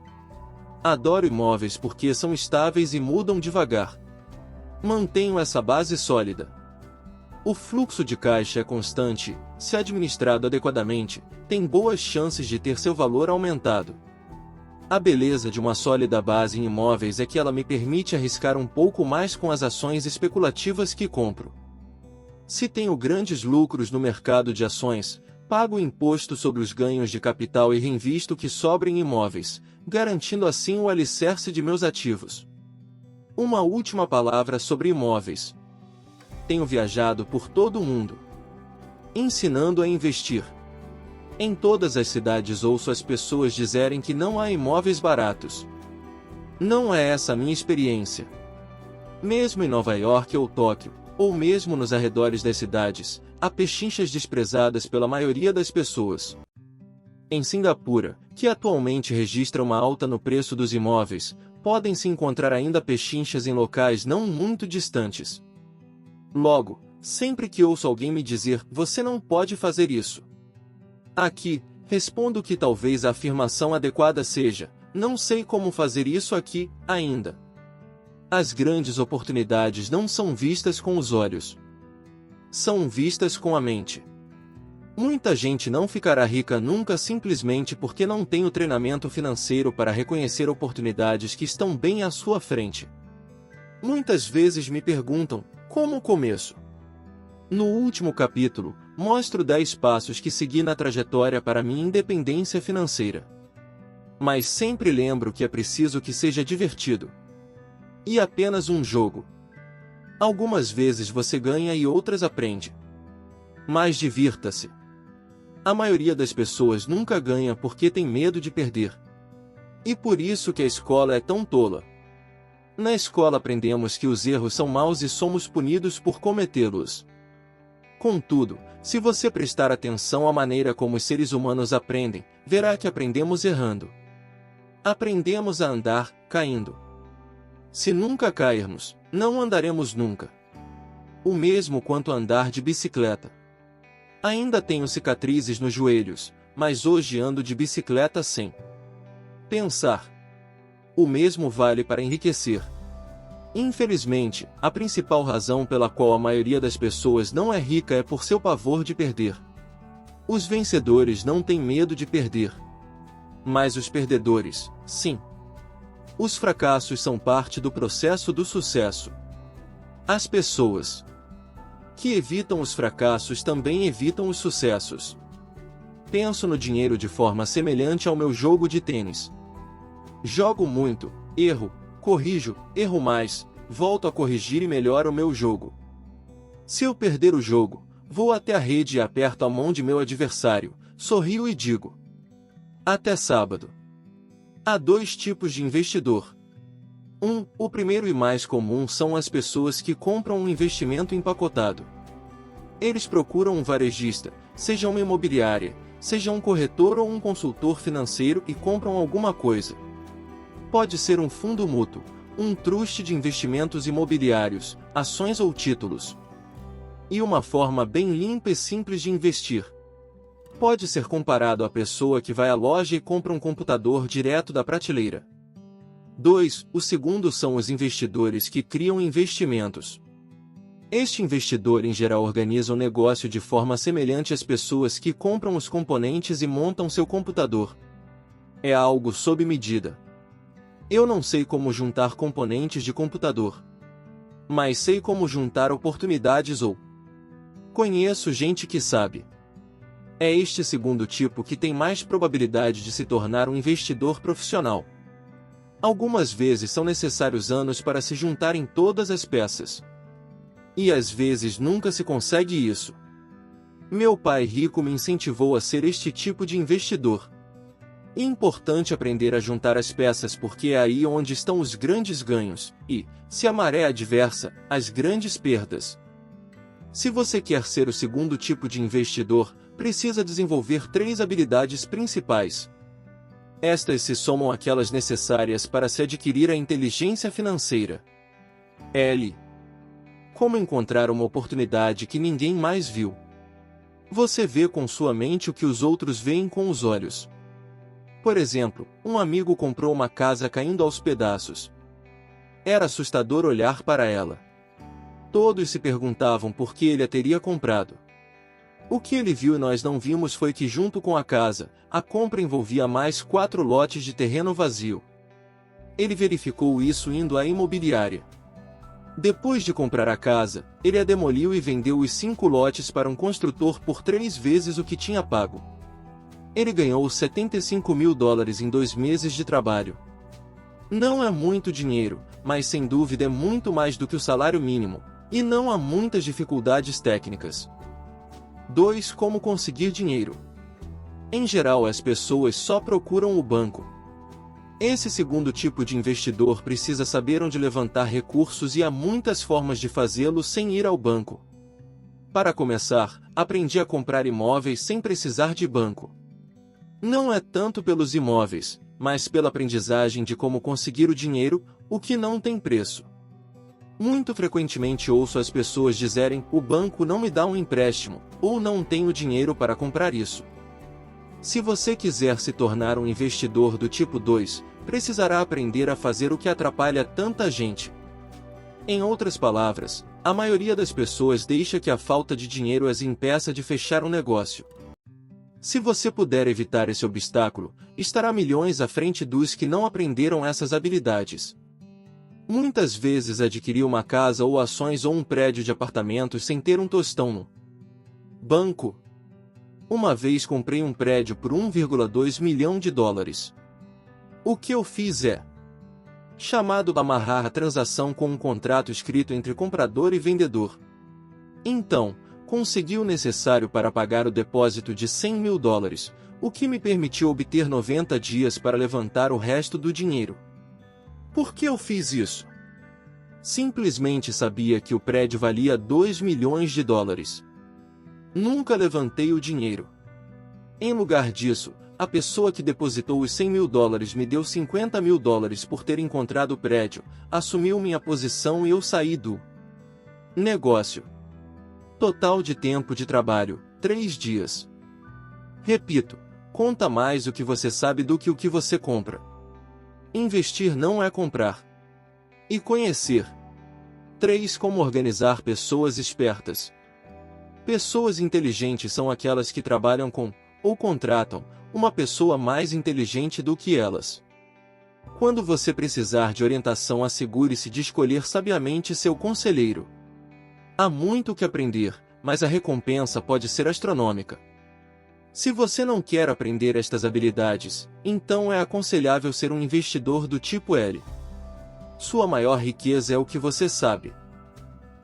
Adoro imóveis porque são estáveis e mudam devagar. Mantenho essa base sólida. O fluxo de caixa é constante, se administrado adequadamente, tem boas chances de ter seu valor aumentado. A beleza de uma sólida base em imóveis é que ela me permite arriscar um pouco mais com as ações especulativas que compro. Se tenho grandes lucros no mercado de ações, pago imposto sobre os ganhos de capital e reinvisto o que sobra em imóveis, garantindo assim o alicerce de meus ativos. Uma última palavra sobre imóveis. Tenho viajado por todo o mundo, ensinando a investir. Em todas as cidades ouço as pessoas dizerem que não há imóveis baratos. Não é essa a minha experiência. Mesmo em Nova York ou Tóquio, ou mesmo nos arredores das cidades, há pechinchas desprezadas pela maioria das pessoas. Em Singapura, que atualmente registra uma alta no preço dos imóveis, podem-se encontrar ainda pechinchas em locais não muito distantes. Logo, sempre que ouço alguém me dizer, você não pode fazer isso. Aqui, respondo que talvez a afirmação adequada seja, não sei como fazer isso aqui, ainda. As grandes oportunidades não são vistas com os olhos. São vistas com a mente. Muita gente não ficará rica nunca simplesmente porque não tem o treinamento financeiro para reconhecer oportunidades que estão bem à sua frente. Muitas vezes me perguntam, como começo? No último capítulo, mostro 10 passos que segui na trajetória para minha independência financeira. Mas sempre lembro que é preciso que seja divertido. E apenas um jogo. Algumas vezes você ganha e outras aprende. Mas divirta-se. A maioria das pessoas nunca ganha porque tem medo de perder. E por isso que a escola é tão tola. Na escola aprendemos que os erros são maus e somos punidos por cometê-los. Contudo, se você prestar atenção à maneira como os seres humanos aprendem, verá que aprendemos errando. Aprendemos a andar, caindo. Se nunca cairmos, não andaremos nunca. O mesmo quanto andar de bicicleta. Ainda tenho cicatrizes nos joelhos, mas hoje ando de bicicleta sem pensar. O mesmo vale para enriquecer. Infelizmente, a principal razão pela qual a maioria das pessoas não é rica é por seu pavor de perder. Os vencedores não têm medo de perder. Mas os perdedores, sim. Os fracassos são parte do processo do sucesso. As pessoas que evitam os fracassos também evitam os sucessos. Penso no dinheiro de forma semelhante ao meu jogo de tênis. Jogo muito, erro, corrijo, erro mais, volto a corrigir e melhoro o meu jogo. Se eu perder o jogo, vou até a rede e aperto a mão de meu adversário, sorrio e digo: até sábado. Há 2 tipos de investidor. O primeiro e mais comum são as pessoas que compram um investimento empacotado. Eles procuram um varejista, seja uma imobiliária, seja um corretor ou um consultor financeiro e compram alguma coisa. Pode ser um fundo mútuo, um trust de investimentos imobiliários, ações ou títulos. E uma forma bem limpa e simples de investir. Pode ser comparado à pessoa que vai à loja e compra um computador direto da prateleira. 2. O segundo são os investidores que criam investimentos. Este investidor em geral organiza o negócio de forma semelhante às pessoas que compram os componentes e montam seu computador. É algo sob medida. Eu não sei como juntar componentes de computador, mas sei como juntar oportunidades ou conheço gente que sabe. É este segundo tipo que tem mais probabilidade de se tornar um investidor profissional. Algumas vezes são necessários anos para se juntarem todas as peças. E às vezes nunca se consegue isso. Meu pai rico me incentivou a ser este tipo de investidor. É importante aprender a juntar as peças porque é aí onde estão os grandes ganhos, e, se a maré é adversa, as grandes perdas. Se você quer ser o segundo tipo de investidor, precisa desenvolver 3 habilidades principais. Estas se somam àquelas necessárias para se adquirir a inteligência financeira. L. Como encontrar uma oportunidade que ninguém mais viu? Você vê com sua mente o que os outros veem com os olhos. Por exemplo, um amigo comprou uma casa caindo aos pedaços. Era assustador olhar para ela. Todos se perguntavam por que ele a teria comprado. O que ele viu e nós não vimos foi que junto com a casa, a compra envolvia mais 4 lotes de terreno vazio. Ele verificou isso indo à imobiliária. Depois de comprar a casa, ele a demoliu e vendeu os 5 lotes para um construtor por 3 vezes o que tinha pago. Ele ganhou $75.000 em 2 meses de trabalho. Não é muito dinheiro, mas sem dúvida é muito mais do que o salário mínimo, e não há muitas dificuldades técnicas. 2. Como conseguir dinheiro? Em geral, as pessoas só procuram o banco. Esse segundo tipo de investidor precisa saber onde levantar recursos e há muitas formas de fazê-lo sem ir ao banco. Para começar, aprendi a comprar imóveis sem precisar de banco. Não é tanto pelos imóveis, mas pela aprendizagem de como conseguir o dinheiro, o que não tem preço. Muito frequentemente ouço as pessoas dizerem: o banco não me dá um empréstimo, ou não tenho dinheiro para comprar isso. Se você quiser se tornar um investidor do tipo 2, precisará aprender a fazer o que atrapalha tanta gente. Em outras palavras, a maioria das pessoas deixa que a falta de dinheiro as impeça de fechar um negócio. Se você puder evitar esse obstáculo, estará milhões à frente dos que não aprenderam essas habilidades. Muitas vezes adquiri uma casa ou ações ou um prédio de apartamentos sem ter um tostão no banco. Uma vez comprei um prédio por $1,2 milhão. O que eu fiz é chamado amarrar a transação com um contrato escrito entre comprador e vendedor. Então, consegui o necessário para pagar o depósito de $100.000, o que me permitiu obter 90 dias para levantar o resto do dinheiro. Por que eu fiz isso? Simplesmente sabia que o prédio valia $2 milhões. Nunca levantei o dinheiro. Em lugar disso, a pessoa que depositou os $100.000 me deu $50.000 por ter encontrado o prédio, assumiu minha posição e eu saí do negócio. Total de tempo de trabalho, 3 dias. Repito, conta mais o que você sabe do que o que você compra. Investir não é comprar. E conhecer. 3. Como organizar pessoas espertas. Pessoas inteligentes são aquelas que trabalham com, ou contratam, uma pessoa mais inteligente do que elas. Quando você precisar de orientação, assegure-se de escolher sabiamente seu conselheiro. Há muito que aprender, mas a recompensa pode ser astronômica. Se você não quer aprender estas habilidades, então é aconselhável ser um investidor do tipo L. Sua maior riqueza é o que você sabe.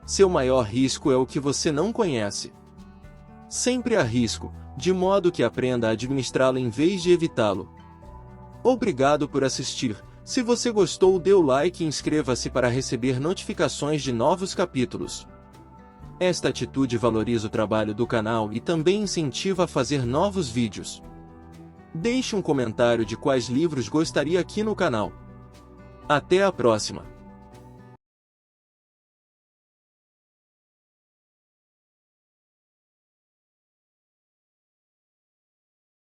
Seu maior risco é o que você não conhece. Sempre há risco, de modo que aprenda a administrá-lo em vez de evitá-lo. Obrigado por assistir. Se você gostou, dê o like e inscreva-se para receber notificações de novos capítulos. Esta atitude valoriza o trabalho do canal e também incentiva a fazer novos vídeos. Deixe um comentário de quais livros gostaria aqui no canal. Até a próxima!